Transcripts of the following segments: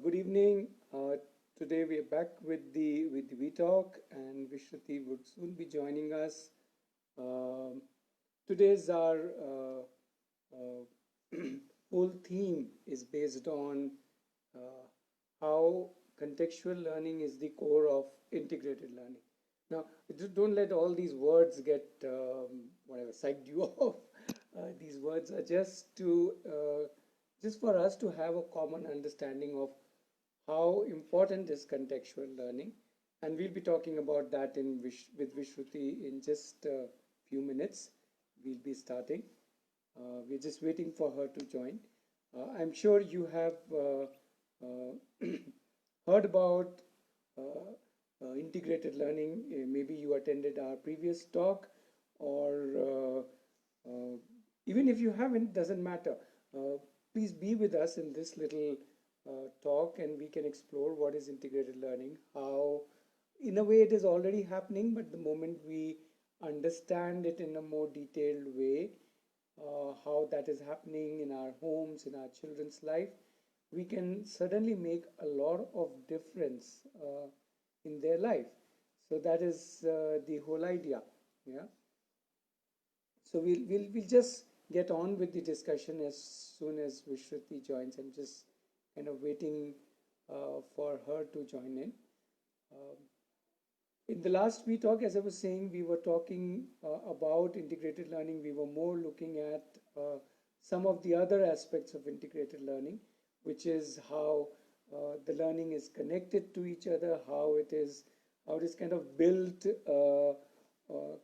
Good evening. Today we are back with the We Talk, and Vishruti would soon be joining us. Um, Today's our whole theme is based on uh, how contextual learning is the core of integrated learning. Now, just don't let all these words get whatever psyched you off. These words are just for us to have a common understanding of how important is contextual learning, and we'll be talking about that with Vishruti in just a few minutes. We'll be starting. We're just waiting for her to join. I'm sure you have heard about integrated learning. Maybe you attended our previous talk, or even if you haven't, doesn't matter. Please be with us in this little talk, and we can explore what is integrated learning, how in a way it is already happening, but the moment we understand it in a more detailed way, how that is happening in our homes, in our children's life, we can certainly make a lot of difference in their life. So that is the whole idea. Yeah. So we'll just get on with the discussion as soon as Vishruti joins. I'm just kind of waiting for her to join in. Um, in the last We Talk, as I was saying, we were talking about integrated learning. We were more looking at some of the other aspects of integrated learning, which is how the learning is connected to each other, how it is kind of built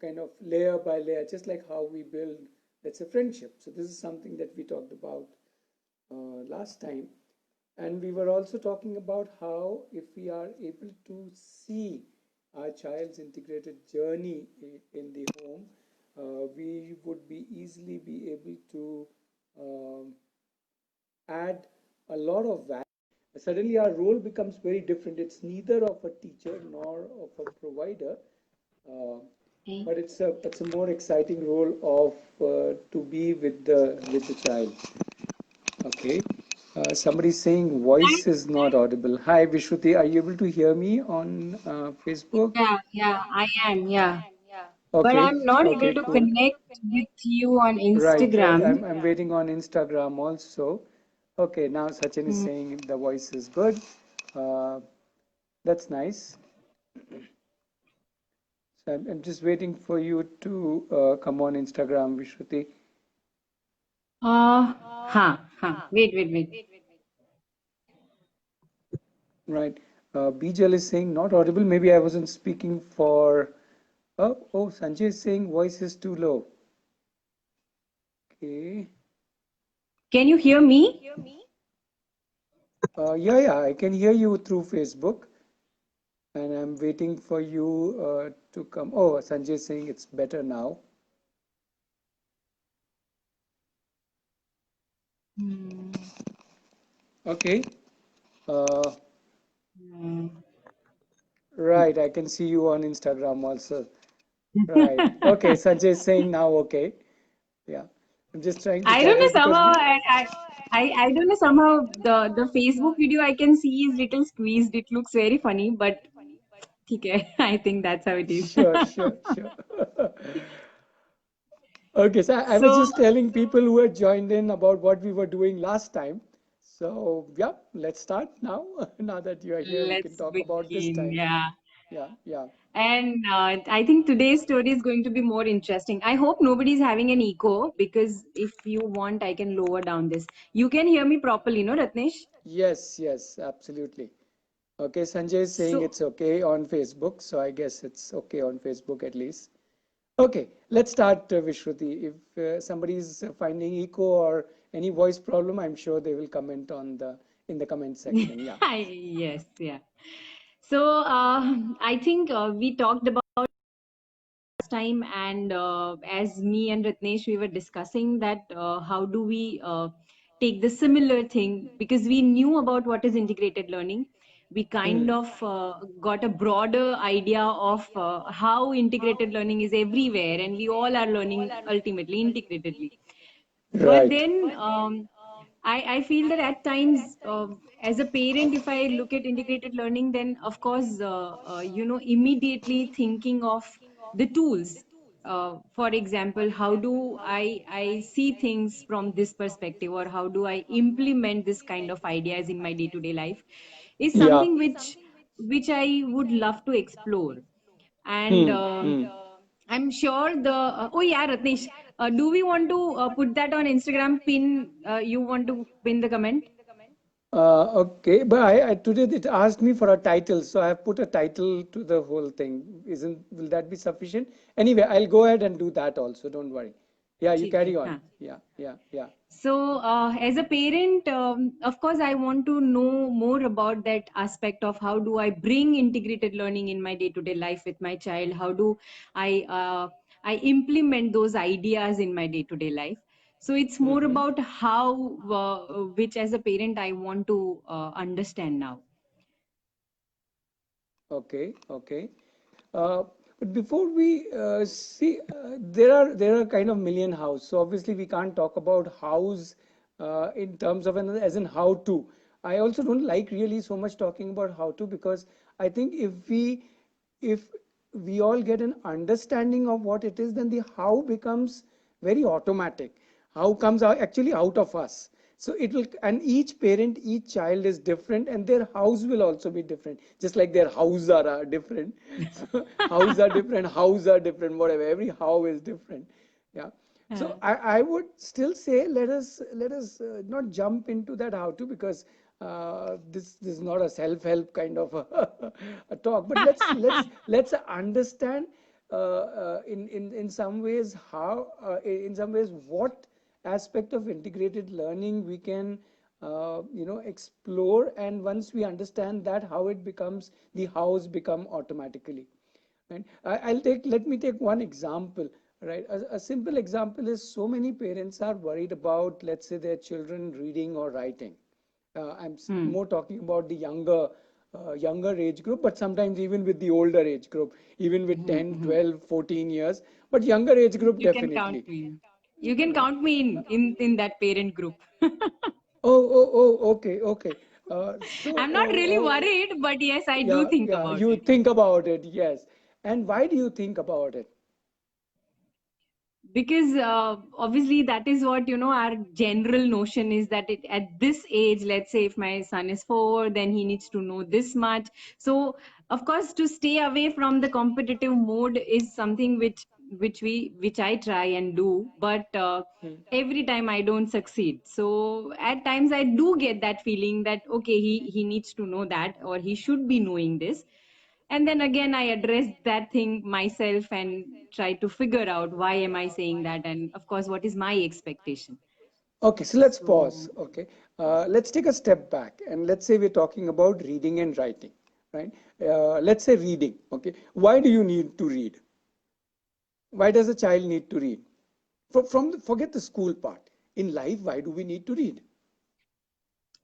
kind of layer by layer, just like how we build, let's say, friendship. So this is something that we talked about last time. And we were also talking about how if we are able to see our child's integrated journey in the home, we would be easily be able to um, add a lot of value. Suddenly our role becomes very different. It's neither of a teacher nor of a provider, uh, Okay. but it's a more exciting role of to be with the child. Okay. Somebody's saying voice is not audible. Hi, Vishruti. Are you able to hear me on Facebook? Yeah, yeah, I am, yeah. But Okay. I'm not able Okay, to cool. connect with you on Right, right. Instagram. I'm waiting on Instagram also. Okay, now Sachin is Hmm. saying the voice is good. Uh, that's nice. So I'm just waiting for you to come on Instagram, Vishruti. Wait. Right. Bijal is saying not audible. Maybe I wasn't speaking for. Oh, Sanjay is saying voice is too low. Okay. Can you hear me? Yeah, I can hear you through Facebook, and I'm waiting for you to come. Oh, Sanjay is saying it's better now. Hmm. Okay. Uh, Hmm. right, I can see you on Instagram also. Right. Okay, Sanjay is saying now okay. Yeah. I'm just trying to I don't know gather because somehow we. I don't know somehow the Facebook video I can see is little squeezed. It looks very funny, but okay, I think that's how it is. Sure, sure, sure. Okay, so I was So just telling people who had joined in about what we were doing last time. So, yeah, let's start now. Now that you are here, we can let's talk about this begin. time. Yeah. Yeah, yeah. And I think today's story is going to be more interesting. I hope nobody's having an echo because if you want, I can lower down this. You can hear me properly, no, Ratnesh? Yes, yes, absolutely. Okay, Sanjay is saying So, it's okay on Facebook, so I guess it's okay on Facebook at least. Okay, let's start, Vishruti. If somebody is finding echo or any voice problem, I'm sure they will comment on the in the comment section. Yeah. yes, yeah. So, I think we talked about time, and as me and Ratnesh, we were discussing that how do we take the similar thing because we knew about what is integrated learning. We kind Hmm. of got a broader idea of how integrated learning is everywhere, and we all are learning ultimately integratedly. But Right. then I feel that at times, as a parent, if I look at integrated learning, then of course, immediately thinking of the tools. For example, how do I see things from this perspective, or how do I implement this kind of ideas in my day-to-day life, is Yeah. something which I would love to explore. And Hmm. Hmm. I'm sure oh yeah, Ratnesh, do we want to put that on Instagram pin? You want to pin the comment? Okay, but I today it asked me for a title, so I have put a title to the whole thing. Will that be sufficient? Anyway, I'll go ahead and do that also. Don't worry. Yeah, you ठीक है, carry on. हाँ. Yeah, yeah, yeah. So, as a parent, of course, I want to know more about that aspect of how do I bring integrated learning in my day-to-day life with my child? How do I implement those ideas in my day-to-day life? So it's more Hmm. about how, which as a parent I want to understand now. Okay, okay. Uh, but before we see, there are kind of million hows. So obviously we can't talk about hows in terms of another as in how to. I also don't like really so much talking about how to, because I think if we all get an understanding of what it is, then the how becomes very automatic. How comes out actually out of us. So it will, and each parent, each child is different, and their house will also be different, just like their house are different. So house are different, house are different, whatever. Every how is different. Yeah. So I would still say, let us not jump into that how to, because this is not a self-help kind of a talk, but let's understand in some ways how in some ways what aspect of integrated learning we can explore, and once we understand that, how it becomes, the hows become automatically. Right? Let me take one example. Right, a simple example is, so many parents are worried about, let's say, their children reading or writing. I'm Hmm. more talking about the younger age group, but sometimes even with the older age group, even with Hmm. 10, Hmm. 12, 14 years, but younger age group You can count definitely. me. You can Right. count me in that parent group. Oh, okay, okay. I'm not really Uh, worried, but yes, I do yeah, think yeah, about you it. think about it, yes. And why do you think about it? Because obviously that is what our general notion is, that at this age, let's say if my son is 4, then he needs to know this much. So of course, to stay away from the competitive mode is something which I try and do, but Hmm. every time I don't succeed. So at times I do get that feeling that okay, he needs to know that, or he should be knowing this. And then again, I address that thing myself and try to figure out why am I saying that, and of course what is my expectation. Okay, so let's pause. So Okay, let's take a step back, and let's say we're talking about reading and writing, right? Let's say reading. Okay, why do you need to read? Why does a child need to read? Forget the school part. In life, why do we need to read?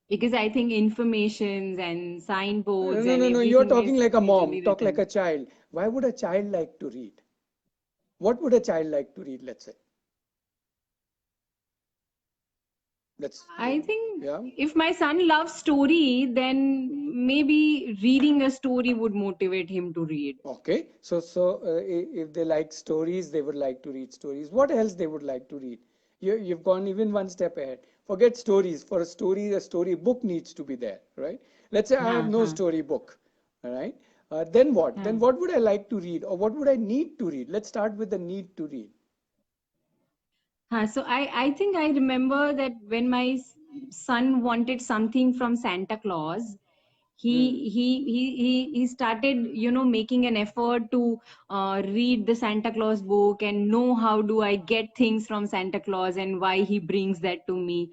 because I think informations and No, signboards no, and no, no. You're everything talking is like a mom. majorly Talk like written. a child. Why would a child like to read? What would a child like to read? Let's say. Let's. I think Yeah. if my son loves story, then maybe reading a story would motivate him to read. Okay. If they like stories, they would like to read stories. What else they would like to read? You've gone even one step ahead. Forget stories. For a story book needs to be there, right? Let's say I have Huh, no huh, story book, all right? Then what? huh. Then what would I like to read, or what would I need to read? Let's start with the need to read. So I think I remember that when my son wanted something from Santa Claus, Hmm. he started making an effort to read the Santa Claus book and know how do I get things from Santa Claus and why he brings that to me.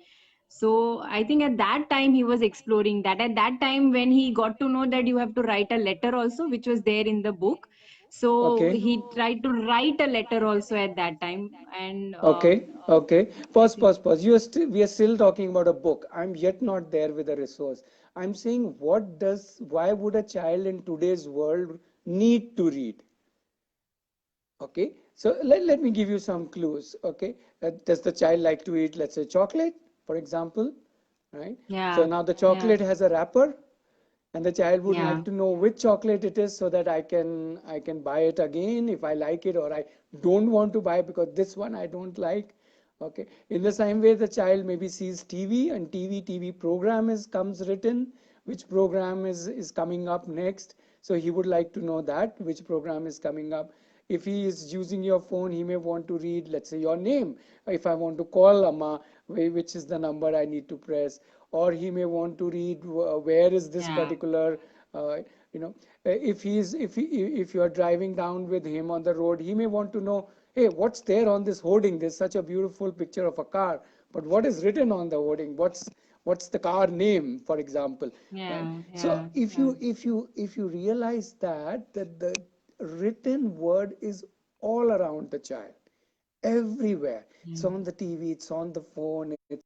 So I think at that time he was exploring that. At that time, when he got to know that you have to write a letter also, which was there in the book, so Okay. he tried to write a letter also at that time. And Okay, okay. I Pause, think pause, pause. We are still talking about a book. I'm yet not there with a resource. I'm saying, why would a child in today's world need to read? Okay, so let me give you some clues. Okay, does the child like to eat, let's say, chocolate, for example? right? So Yeah. now the Yeah. chocolate has a wrapper, and the child would Yeah. like to know which chocolate it is so that I can buy it again if I like it, or I don't want to buy because this one I don't like. Okay, in the same way the child maybe sees TV, and TV program is comes written, which program is coming up next, so he would like to know that which program is coming up. If he is using your phone, he may want to read, let's say, your name. If I want to call Amma, which is the number I need to press. Or he may want to read where is this Yeah. particular, uh, you know, if you are driving down with him on the road, he may want to know, hey, what's there on this hoarding? There's such a beautiful picture of a car, but what is written on the hoarding? What's the car name, for example, right? Yeah. So Yeah. if you realize that the written word is all around the child, everywhere. It's Yeah. on the TV, it's on the phone, it's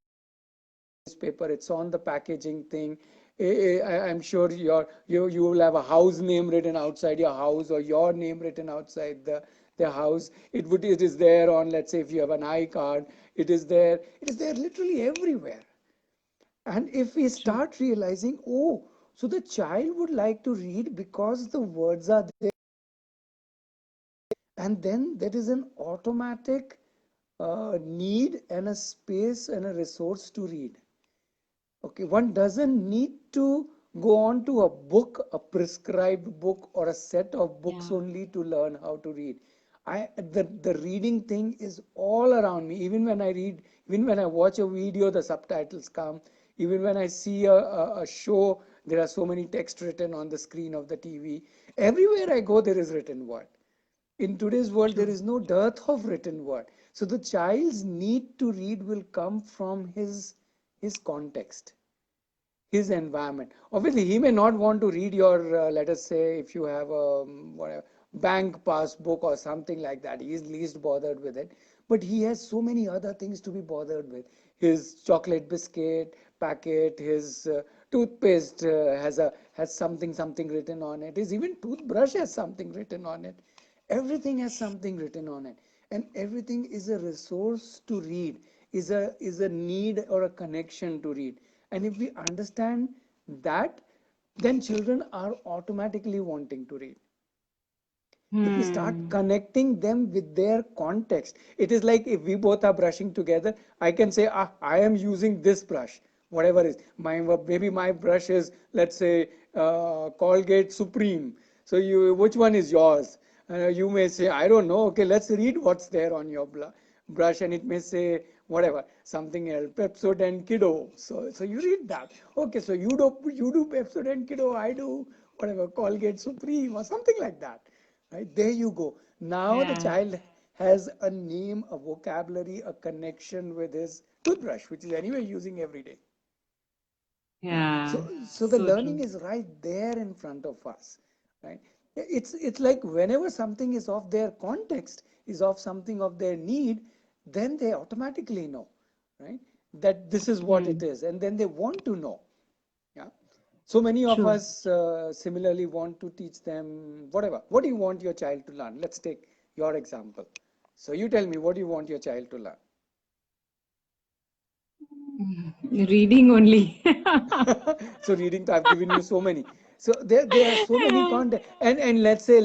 newspaper, it's on the packaging thing. I'm sure you will have a house name written outside your house, or your name written outside the house. It is there on, let's say, if you have an iCard, it is there literally everywhere. And if we True. start realizing, oh, so the child would like to read because the words are there, and then there is an automatic need and a space and a resource to read. Okay, one doesn't need to go on to a book, a prescribed book, or a set of books Yeah. only to learn how to read. The reading thing is all around me. Even when I read, even when I watch a video, the subtitles come. Even when I see a show, there are so many text written on the screen of the TV. Everywhere I go, there is written word. In today's world, there True. is no dearth of written word. So the child's need to read will come from his context, his environment. Obviously, he may not want to read your, let us say, if you have a whatever, bank passbook or something like that, he is least bothered with it. But he has so many other things to be bothered with. His chocolate biscuit packet, his toothpaste has something written on it. His even toothbrush has something written on it. Everything has something written on it, and everything is a resource to read, is a need or a connection to read. And if we understand that, then children are automatically wanting to read. If we start Hmm. connecting them with their context, it is like if we both are brushing together, I can say, I am using this brush, whatever is my, maybe my brush is, let's say, Colgate Supreme. So you, which one is yours? You may say, I don't know. Okay, let's read what's there on your brush, and it may say whatever, something else, Pepsodent Kiddo. So you read that. Okay, so you do Pepsodent Kiddo, I do whatever, Colgate Supreme, or something like that. Right? There you go. Now the Yeah. child has a name, a vocabulary, a connection with his toothbrush, which is anyway using every day. Right? Yeah. So the So learning true. is right there in front of us. Right? It's like whenever something is of their context, is of something of their need, then they automatically know, right? That this is what it Hmm. is, and then they want to know. Yeah. So many of True. us similarly want to teach them whatever. What do you want your child to learn? Let's take your example. So you tell me, what do you want your child to learn? Reading only. So reading, I've given you so many. So there are so many Yeah. content, and let's say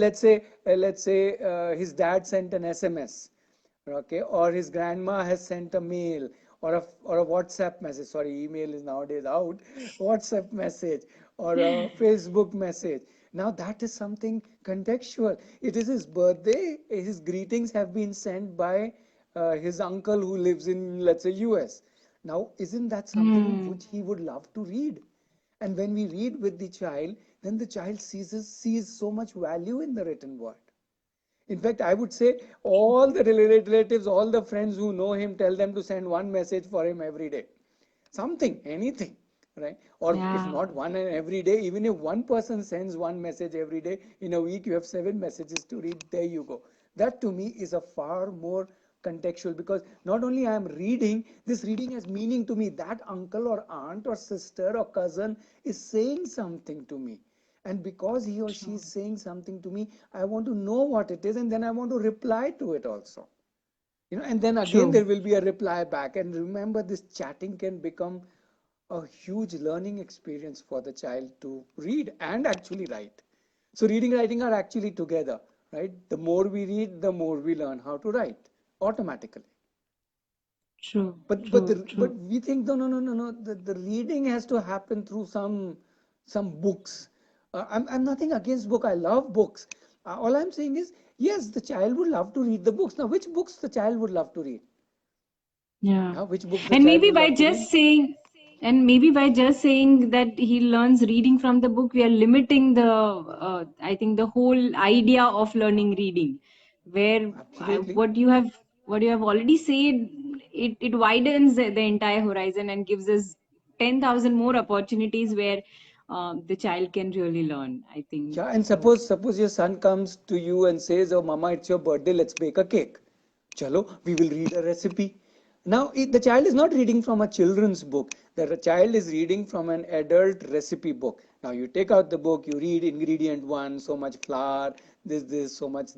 his dad sent an SMS, okay, or his grandma has sent a mail, or a WhatsApp message. Sorry, email is nowadays out. WhatsApp message or a Facebook message. Now that is something contextual. It is his birthday. His greetings have been sent by his uncle who lives in, let's say, US. Now, isn't that something Hmm. which he would love to read? And when we read with the child, then the child sees so much value in the written word. In fact, I would say all the relatives, all the friends who know him, tell them to send one message for him every day. Something, anything, right? Or if Yeah. not one and every day, even if one person sends one message every day, in a week you have 7 messages to read. There you go. That to me is a far more contextual, because not only I am reading, this reading has meaning to me. That uncle or aunt or sister or cousin is saying something to me, and because he or she True. is saying something to me, I want to know what it is, and then I want to reply to it also. And then again True. there will be a reply back. And remember, this chatting can become a huge learning experience for the child to read and actually write. So reading, writing are actually together, right? The more we read, the more we learn how to write automatically. True, But true. we think no. The reading has to happen through some books. I'm nothing against book. I love books. All I'm saying is yes, the child would love to read the books. Now, which books the child would love to read? Yeah. Yeah, which books the And child maybe would by love to just read? saying, and maybe by just saying that he learns reading from the book, we are limiting I think the whole idea of learning reading, where Absolutely. what you have already said, it widens the entire horizon and gives us 10,000 more opportunities where the child can really learn. I think. Yeah, and suppose your son comes to you and says, "Oh, Mama, it's your birthday. Let's bake a cake." Chalo, we will read a recipe. Now, the child is not reading from a children's book. The child is reading from an adult recipe book. Now, you take out the book, you read ingredient one, so much flour, so much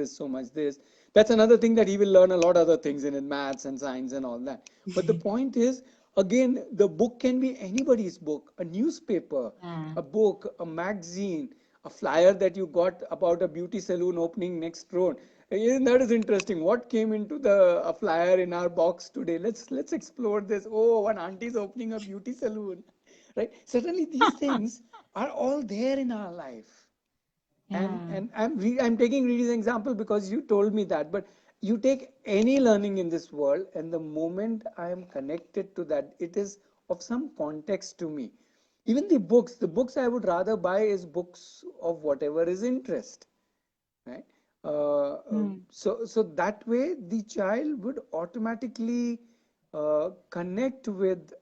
so much this. That's another thing that he will learn a lot of other things in maths and science and all that. But the point is, again, the book can be anybody's book, a newspaper, Yeah. a book, a magazine, a flyer that you got about a beauty salon opening next road. That is interesting. What came into the a flyer in our box today? Let's explore this. Oh, one auntie is opening a beauty salon, right? Certainly, these things are all there in our life. Yeah. And I'm taking Reedy's example because you told me that. But you take any learning in this world, and the moment I am connected to that, it is of some context to me. Even the books I would rather buy is books of whatever is interest, right? Hmm. So that way the child would automatically connect with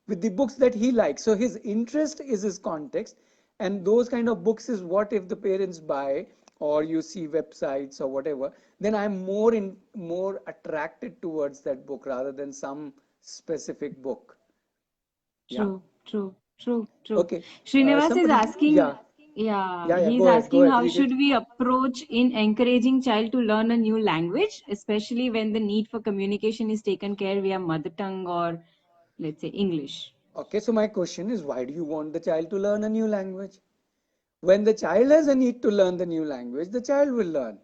with the books that he likes. So his interest is his context, and those kind of books is what if the parents buy or you see websites or whatever, then I'm more attracted towards that book rather than some specific book. Yeah. True. Okay. Srinivas is Somebody. asking, Yeah. yeah, Yeah. Yeah. he's Go asking ahead. how Read should it. we approach in encouraging child to learn a new language, especially when the need for communication is taken care via mother tongue or let's say English. Okay, so my question is, why do you want the child to learn a new language? When the child has a need to learn the new language, the child will learn.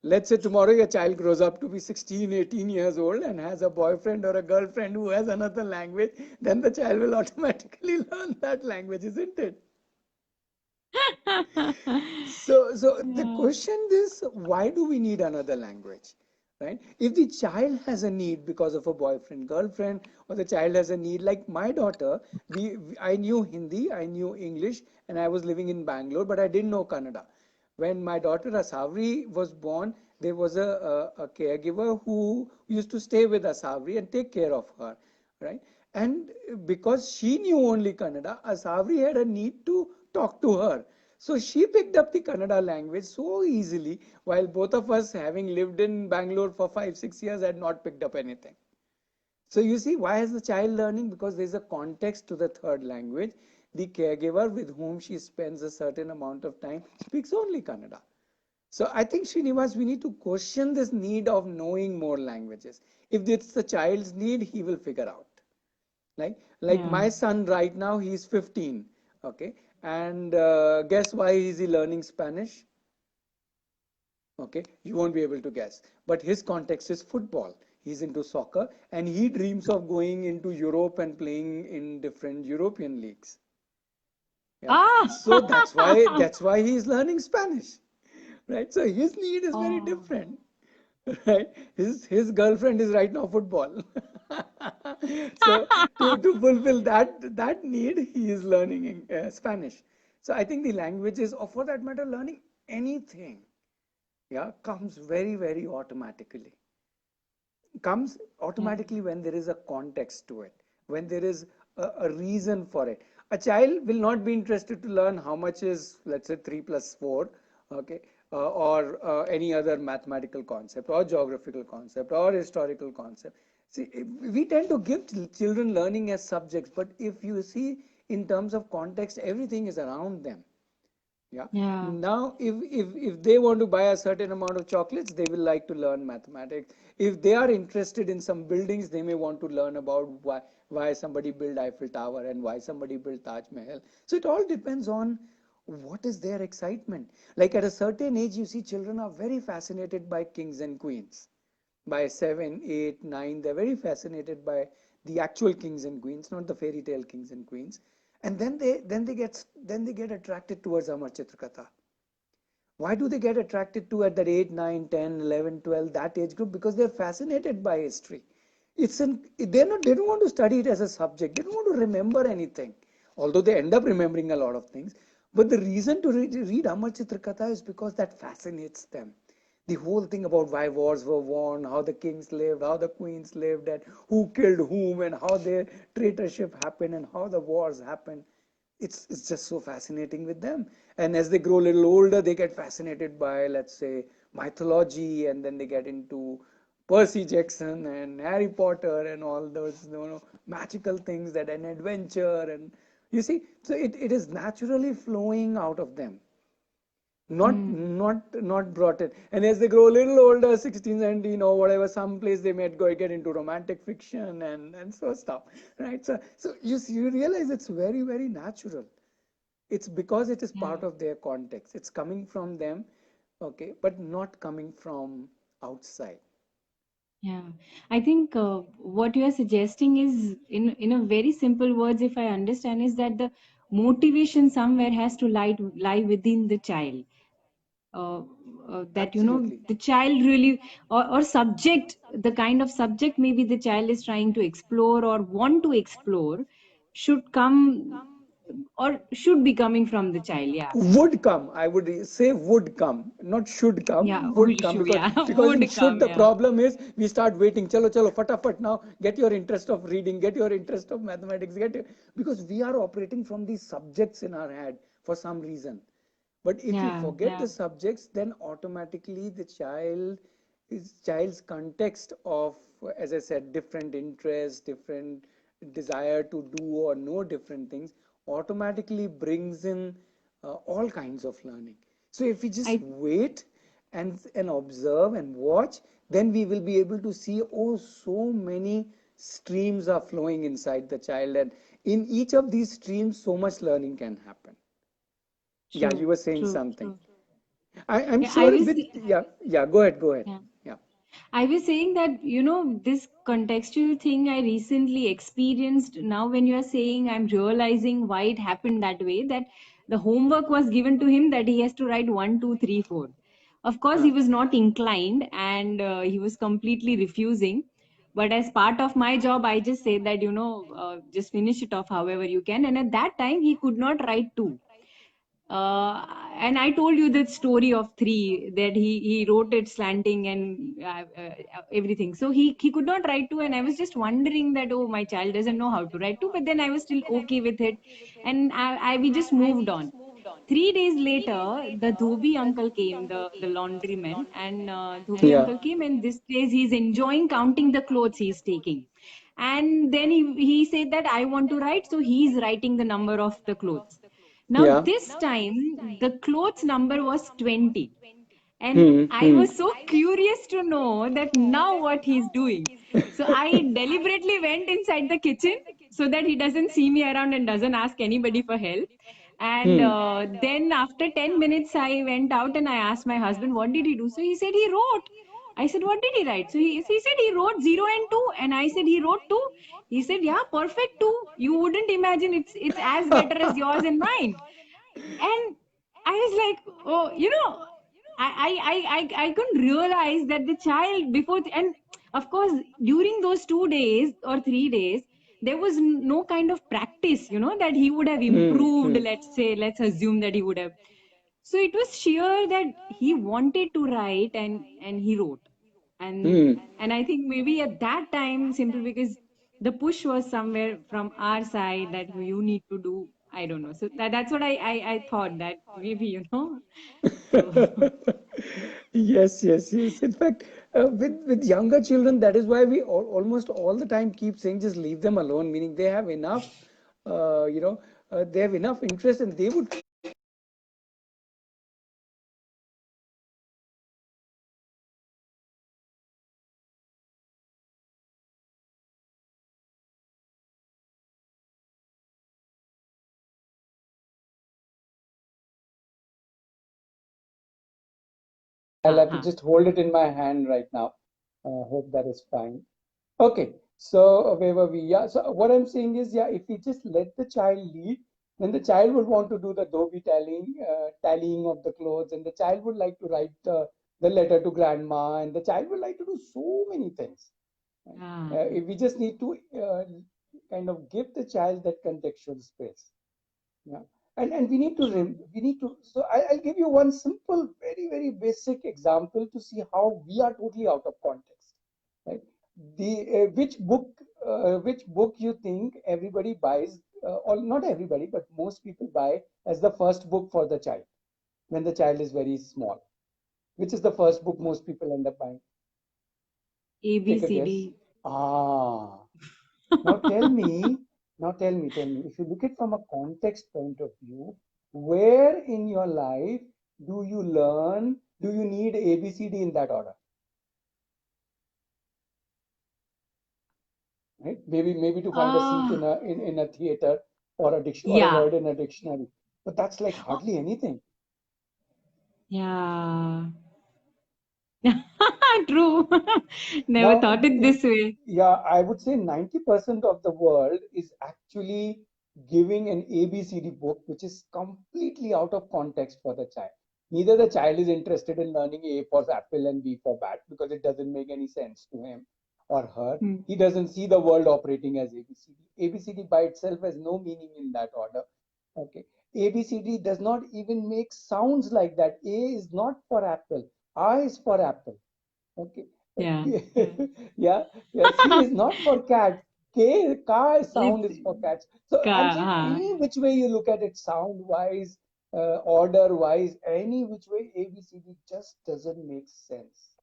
Let's say tomorrow your child grows up to be 16, 18 years old and has a boyfriend or a girlfriend who has another language, then the child will automatically learn that language, isn't it? So the Yeah. question is, why do we need another language? Right? If the child has a need because of a boyfriend, girlfriend, or the child has a need, like my daughter, I knew Hindi, I knew English, and I was living in Bangalore, but I didn't know Kannada. When my daughter Asavri was born, there was a caregiver who used to stay with Asavri and take care of her, right? And because she knew only Kannada, Asavri had a need to talk to her. So she picked up the Kannada language so easily, while both of us, having lived in Bangalore for 5, 6 years, had not picked up anything. So you see, why is the child learning? Because there's a context to the third language. The caregiver with whom she spends a certain amount of time speaks only Kannada. So I think, Srinivas, we need to question this need of knowing more languages. If it's the child's need, he will figure out. Like Yeah. my son right now, he's 15. Okay, and guess why is he learning Spanish? Okay, you won't be able to guess. But his context is football. He's into soccer, and he dreams of going into Europe and playing in different European leagues. Yeah, so Ah. that's why he's learning Spanish, right? So his need is very Oh. different, right? His girlfriend is right now football. So to fulfill that need, he is learning Spanish. So I think the languages, or for that matter, learning anything, yeah, comes Yeah. automatically when there is a context to it, when there is a reason for it. A child will not be interested to learn how much is, let's say, 3 plus 4, okay, or any other mathematical concept or geographical concept or historical concept. See, we tend to give children learning as subjects, but if you see in terms of context, everything is around them. Yeah. Yeah. Now, if they want to buy a certain amount of chocolates, they will like to learn mathematics. If they are interested in some buildings, they may want to learn about why somebody built Eiffel Tower and why somebody built Taj Mahal. So it all depends on what is their excitement. Like at a certain age, you see children are very fascinated by kings and queens. By 7, 8, 9, they're very fascinated by the actual kings and queens, not the fairy tale kings and queens. And then they get attracted towards Amar Chitrakatha. Why do they get attracted to at that 8, 9, 10, 11, 12, that age group? Because they're fascinated by history. They don't want to study it as a subject. They don't want to remember anything. Although they end up remembering a lot of things. But the reason to read Amar Chitrakatha is because that fascinates them. The whole thing about why wars were won, how the kings lived, how the queens lived, and who killed whom, and how their traitorship happened, and how the wars happened. It's just so fascinating with them. And as they grow a little older, they get fascinated by, let's say, mythology, and then they get into Percy Jackson and Harry Potter and all those magical things, that an adventure. And you see, so it is naturally flowing out of them, not Hmm. not brought in. And as they grow a little older, 16, 17, or whatever, some place they might go get into romantic fiction and so stuff, right? So you realize it's very, very natural. It's because it is Yeah. part of their context. It's coming from them, okay, but not coming from outside. Yeah, I think what you are suggesting is, in a very simple words, if I understand, is that the motivation somewhere has to lie within the child. Uh, that Absolutely. the child really, or subject, the kind of subject maybe the child is trying to explore or want to explore, should come, or should be coming from the child. Yeah. Would come, I would say, would come, not should come, Yeah. would We come. should. because Yeah. because in Would should, come. the Yeah. problem is we start waiting, chalo chalo fatafat now, get your interest of reading, get your interest of mathematics, because we are operating from these subjects in our head for some reason. But if we Yeah. forget the subjects, then automatically the child's context of, as I said, different interests, different desire to do or know different things, automatically brings in all kinds of learning. So if we just I wait and observe and watch, then we will be able to see, oh, so many streams are flowing inside the child, and in each of these streams, so much learning can happen. Yeah, you True. were saying True. something. True. I'm Yeah. I sure was. with, yeah, yeah, go ahead, go ahead. Yeah. Yeah. I was saying that, this contextual thing I recently experienced. Now, when you are saying, I'm realizing why it happened that way, that the homework was given to him that he has to write 1, 2, 3, 4. Of course, Huh. he was not inclined, and he was completely refusing. But as part of my job, I just said that, just finish it off however you can. And at that time, he could not write 2. And I told you that story of 3, that he wrote it slanting and everything. So he could not write 2, and I was just wondering that, oh, my child doesn't know how to write 2. But then I was still okay with it, and I we just moved on. 3 days later, the Dhobi uncle came, the laundryman, and Dhobi Yeah. uncle came, and this days he's enjoying counting the clothes he's taking. And then he said that I want to write, so he's writing the number of the clothes. Now, Yeah. this time, the clothes number was 20. And Hmm. I Hmm. was so curious to know that now what he's doing. So I deliberately went inside the kitchen so that he doesn't see me around and doesn't ask anybody for help. And Hmm. then after 10 minutes, I went out and I asked my husband, what did he do? So he said he wrote. I said, what did he write? So he said he wrote 0 and 2. And I said, he wrote 2. He said, yeah, perfect 2. You wouldn't imagine it's as better as yours and mine. And I was like, oh, I couldn't realize that the child before, and of course, during those 2 days or 3 days, there was no kind of practice, that he would have Hmm. improved. Hmm. Let's say, let's assume that he would have. So it was sheer that he wanted to write, and he wrote. Hmm. And I think maybe at that time, simply because the push was somewhere from our side that you need to do, I don't know. So that's what I thought, that maybe, so Yes, yes, yes. In fact, with younger children, that is why we almost all the time keep saying just leave them alone. Meaning they have enough, they have enough interest, and they would I'll have to Uh-huh. just hold it in my hand right now. Hope that is fine. Okay, so where were we? Yeah, so what I'm saying is, yeah, if we just let the child lead, then the child would want to do the dhobi tallying of the clothes, and the child would like to write the letter to grandma, and the child would like to do so many things. Right? Yeah. If we just need to kind of give the child that contextual space. Yeah. And we need to, so I'll give you one simple, very, very basic example to see how we are totally out of context, right? The which book you think everybody buys, or not everybody, but most people buy as the first book for the child when the child is very small? Which is the first book most people end up buying? A, B, Take a C, guess. D. Ah, now tell me, tell me, if you look at from a context point of view, where in your life do you need A, B, C, D in that order? Right? Maybe to find a seat Uh, in a theater or or a yeah. word in a dictionary. But that's like Oh, hardly anything. yeah. True. Never Now, thought it this way. yeah, I would say 90% of the world is actually giving an ABCD book, which is completely out of context for the child. Neither the child is interested in learning A for apple and B for bat because it doesn't make any sense to him or her. Hmm. He doesn't see the world operating as ABCD. ABCD by itself has no meaning in that order. Okay. ABCD does not even make sounds like that. A is not for apple. I is for apple. Okay. Yeah. Yeah, yeah. C is not for cat. Car sound It's is for cats. So I'm saying uh, any which way you look at it, sound wise, order wise, any which way, ABCD just doesn't make sense.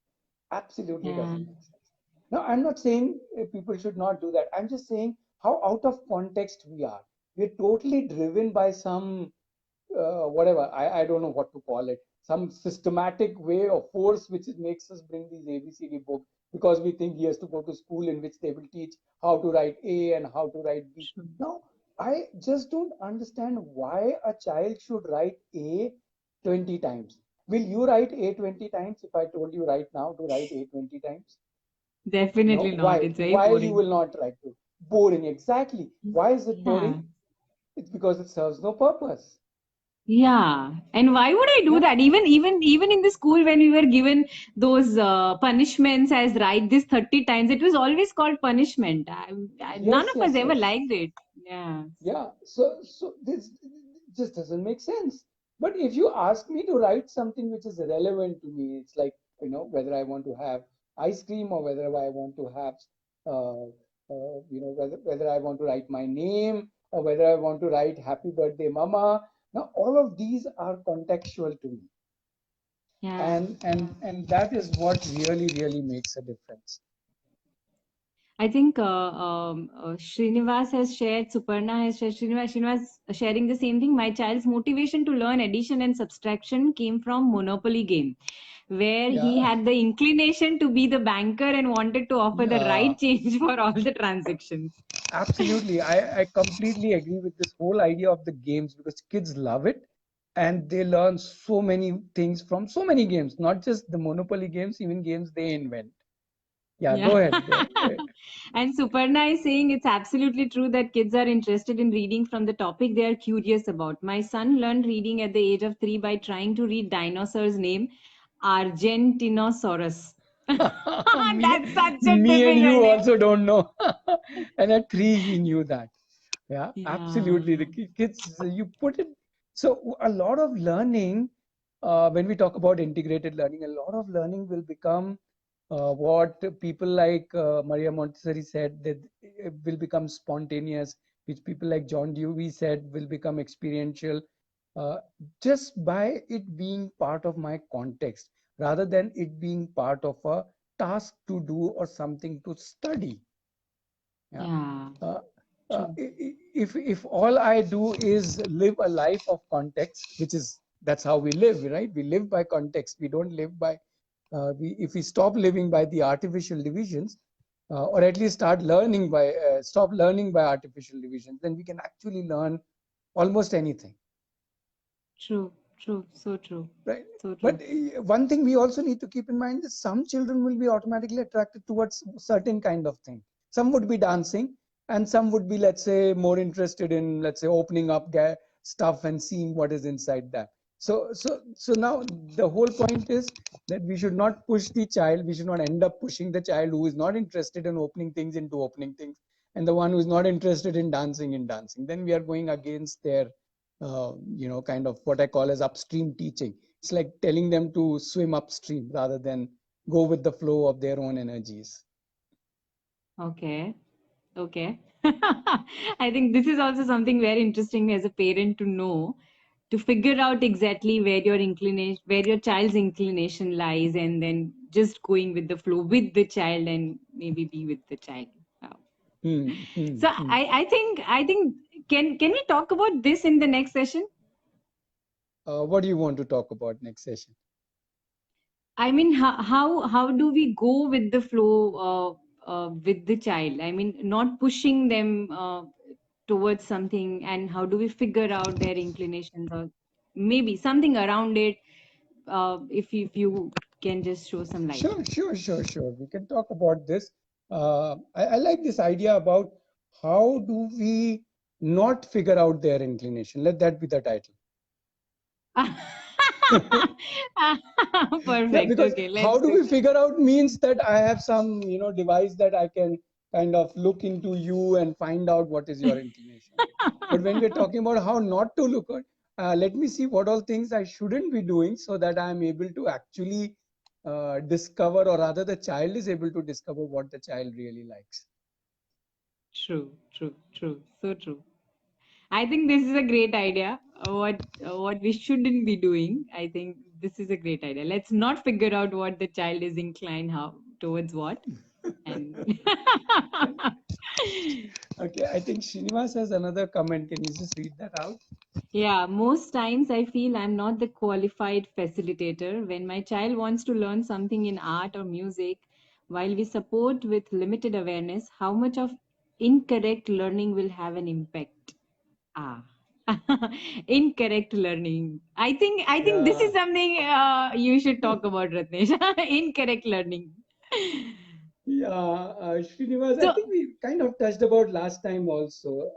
Absolutely yeah. doesn't make sense. Now, I'm not saying people should not do that. I'm just saying how out of context we are. We're totally driven by some whatever, I don't know what to call it, some systematic way or force which makes us bring these ABCD books because we think he has to go to school in which they will teach how to write A and how to write B. True. Now, I just don't understand why a child should write A 20 times. Will you write A 20 times if I told you right now to write A 20 times? No. Definitely not. Why? It's very Why you boring. will not write it? Boring. Exactly. Why is it Yeah. boring? It's because it serves no purpose. Yeah. And why would I do Yeah. that? Even in the school when we were given those punishments as write this 30 times, it was always called punishment. None Yes, of us yes, ever yes. liked it. Yeah. Yeah. So this just doesn't make sense. But if you ask me to write something which is relevant to me, it's like, whether I want to have ice cream or whether I want to have, uh, whether I want to write my name or whether I want to write happy birthday, mama. Now, all of these are contextual to me. Yeah. And that is what really makes a difference. I think Srinivas has shared, Suparna has shared, Srinivas sharing the same thing. My child's motivation to learn addition and subtraction came from Monopoly game, where he Yeah. had the inclination to be the banker and wanted to offer the Yeah. right change for all the transactions. Absolutely. I completely agree with this whole idea of the games because kids love it and they learn so many things from so many games, not just the Monopoly games, even games they invent. Yeah, Yeah. go ahead. And Suparna is saying it's absolutely true that kids are interested in reading from the topic they are curious about. My son learned reading at the age of 3 by trying to read dinosaur's name, Argentinosaurus. me, That's such a me and difficult you name. also don't know. And at 3, he knew that. Yeah, Yeah. absolutely. The kids, you put it. So a lot of learning, when we talk about integrated learning, a lot of learning will become what people like Maria Montessori said that it will become spontaneous, which people like John Dewey said will become experiential, uh, just by it being part of my context rather than it being part of a task to do or something to study. Yeah. Yeah. Uh, True. if all I do is live a life of context, which is that's how we live, right? We live by context. We don't live by if we stop living by the artificial divisions, or at least stop learning by artificial divisions, then we can actually learn almost anything. True. True. So true. right? So true. But one thing we also need to keep in mind is some children will be automatically attracted towards certain kind of thing. Some would be dancing, and some would be, let's say, more interested in, let's say, opening up stuff and seeing what is inside that. So now the whole point is that we should not push the child. We should not end up pushing the child who is not interested in opening things into opening things, and the one who is not interested in dancing in dancing. Then we are going against their kind of what I call as upstream teaching. It's like telling them to swim upstream rather than go with the flow of their own energies. Okay. Okay. I think this is also something very interesting as a parent to know, to figure out exactly where your inclination, where your child's inclination lies, and then just going with the flow with the child and maybe be with the child. Wow. So I think can we talk about this in the next session? What do you want to talk about next session? I mean, how do we go with the flow with the child? I mean, not pushing them towards something, and how do we figure out their inclinations, or maybe something around it? If you can just show some light. Sure. We can talk about this. I like this idea about how do we not figure out their inclination. Let that be the title. Yeah, Perfect. because Okay, how let's do do we figure out means that I have some, device that I can kind of look into you and find out what is your inclination. But when we're talking about how not to look at, let me see what all things I shouldn't be doing so that I am able to actually discover, or rather the child is able to discover what the child really likes. True. So true. I think this is a great idea. What we shouldn't be doing. I think this is a great idea. Let's not figure out what the child is inclined how towards what, and Okay, I think Srinivas has another comment. Can you just read that out? yeah, most times I feel I'm not the qualified facilitator when my child wants to learn something in art or music. While we support with limited awareness, how much of incorrect learning will have an impact? Ah, incorrect learning. I think this Yeah. is something you should talk about, Ratnesh. Incorrect learning. Yeah, Srinivas, I So, think we kind of touched about last time also.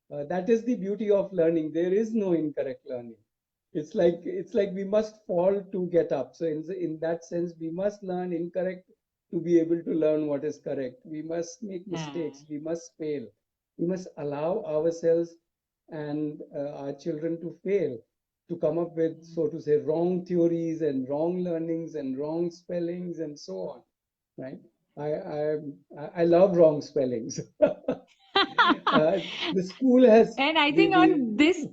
That is the beauty of learning. There is no incorrect learning. It's like we must fall to get up. So in that sense, we must learn incorrect to be able to learn what is correct. We must make uh, mistakes. We must fail. We must allow ourselves and our children to fail, to come up with, so to say, wrong theories and wrong learnings and wrong spellings and so on, right? I love wrong spellings. The school has and I think on this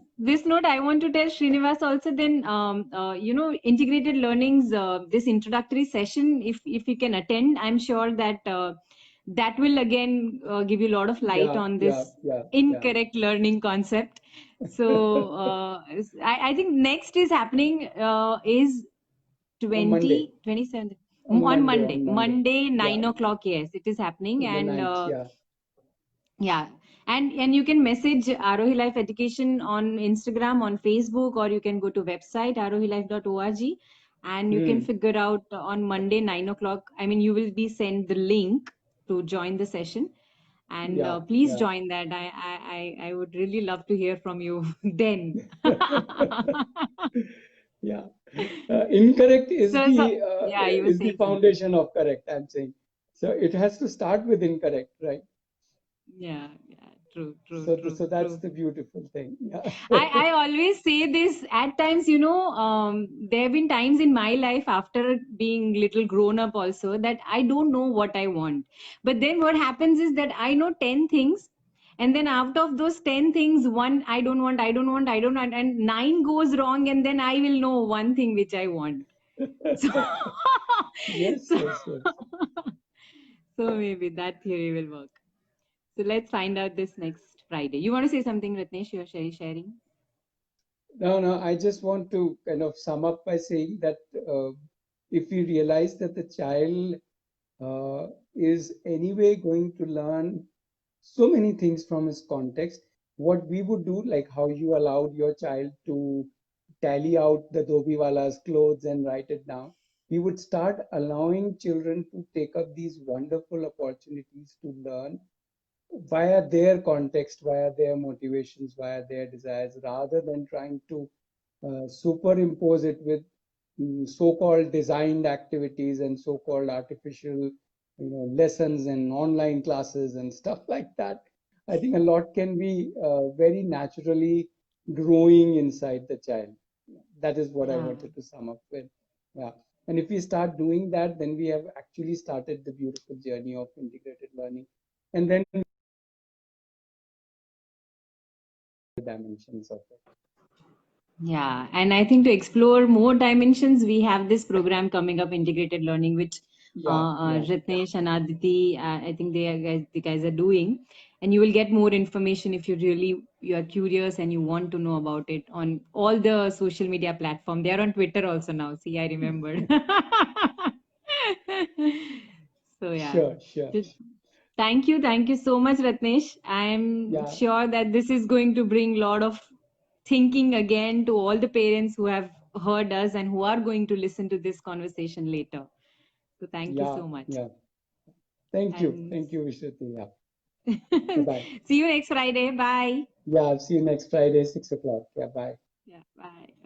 note, I want to tell Srinivas also. Then, integrated learnings. This introductory session, if you can attend, I'm sure that that will again give you a lot of light yeah, on yeah, this yeah, yeah. incorrect learning concept. So, I think next is happening is On Monday, 27th on on Monday, Monday. on Monday. Monday, Yeah, 9 o'clock. Yes, it is happening, on the and ninth. Yeah. yeah, and you can message Arohi Life Education on Instagram, on Facebook, or you can go to website arohilife.org, and you can Hmm. figure out on Monday 9 o'clock. I mean, you will be sent the link to join the session, and Yeah, please yeah. join that. I would really love to hear from you then. Yeah. Incorrect is So the yeah, you were saying something. foundation of correct, I'm saying. So it has to start with incorrect, right? Yeah, So so that's true. the beautiful thing. Yeah. I always say this at times, there have been times in my life after being little grown up also that I don't know what I want. But then what happens is that I know 10 things. And then out of those 10 things, one I don't want, and nine goes wrong, and then I will know one thing which I want. So, Yes, so, yes, yes. so maybe that theory will work. So let's find out this next Friday. You want to say something, Ratnesh? You're sharing? No, no, I just want to kind of sum up by saying that if we realize that the child is anyway going to learn so many things from his context, what we would do, like how you allowed your child to tally out the Dhobiwala's clothes and write it down. We would start allowing children to take up these wonderful opportunities to learn via their context, via their motivations, via their desires, rather than trying to superimpose it with so-called designed activities and so-called artificial, lessons and online classes and stuff like that. I think a lot can be very naturally growing inside the child. That is what I Yeah. wanted to sum up with. Yeah. And if we start doing that, then we have actually started the beautiful journey of integrated learning. And then the dimensions of it. Yeah, and I think to explore more dimensions, we have this program coming up, Integrated Learning, which Yeah, yeah. Ratnesh and Aditi, I think the guys are doing, and you will get more information if you are curious and you want to know about it on all the social media platform. They are on Twitter also now. See, I remembered. So yeah, Sure, sure. just thank you so much, Ratnesh. I'm Yeah, sure that this is going to bring a lot of thinking again to all the parents who have heard us and who are going to listen to this conversation later. So thank you yeah, so much. yeah. Thank you. And Thank you, Vishruti. Yeah. Bye-bye. see you next Friday. Bye. Yeah, I'll see you next Friday, 6 o'clock. Yeah, bye. Yeah, bye.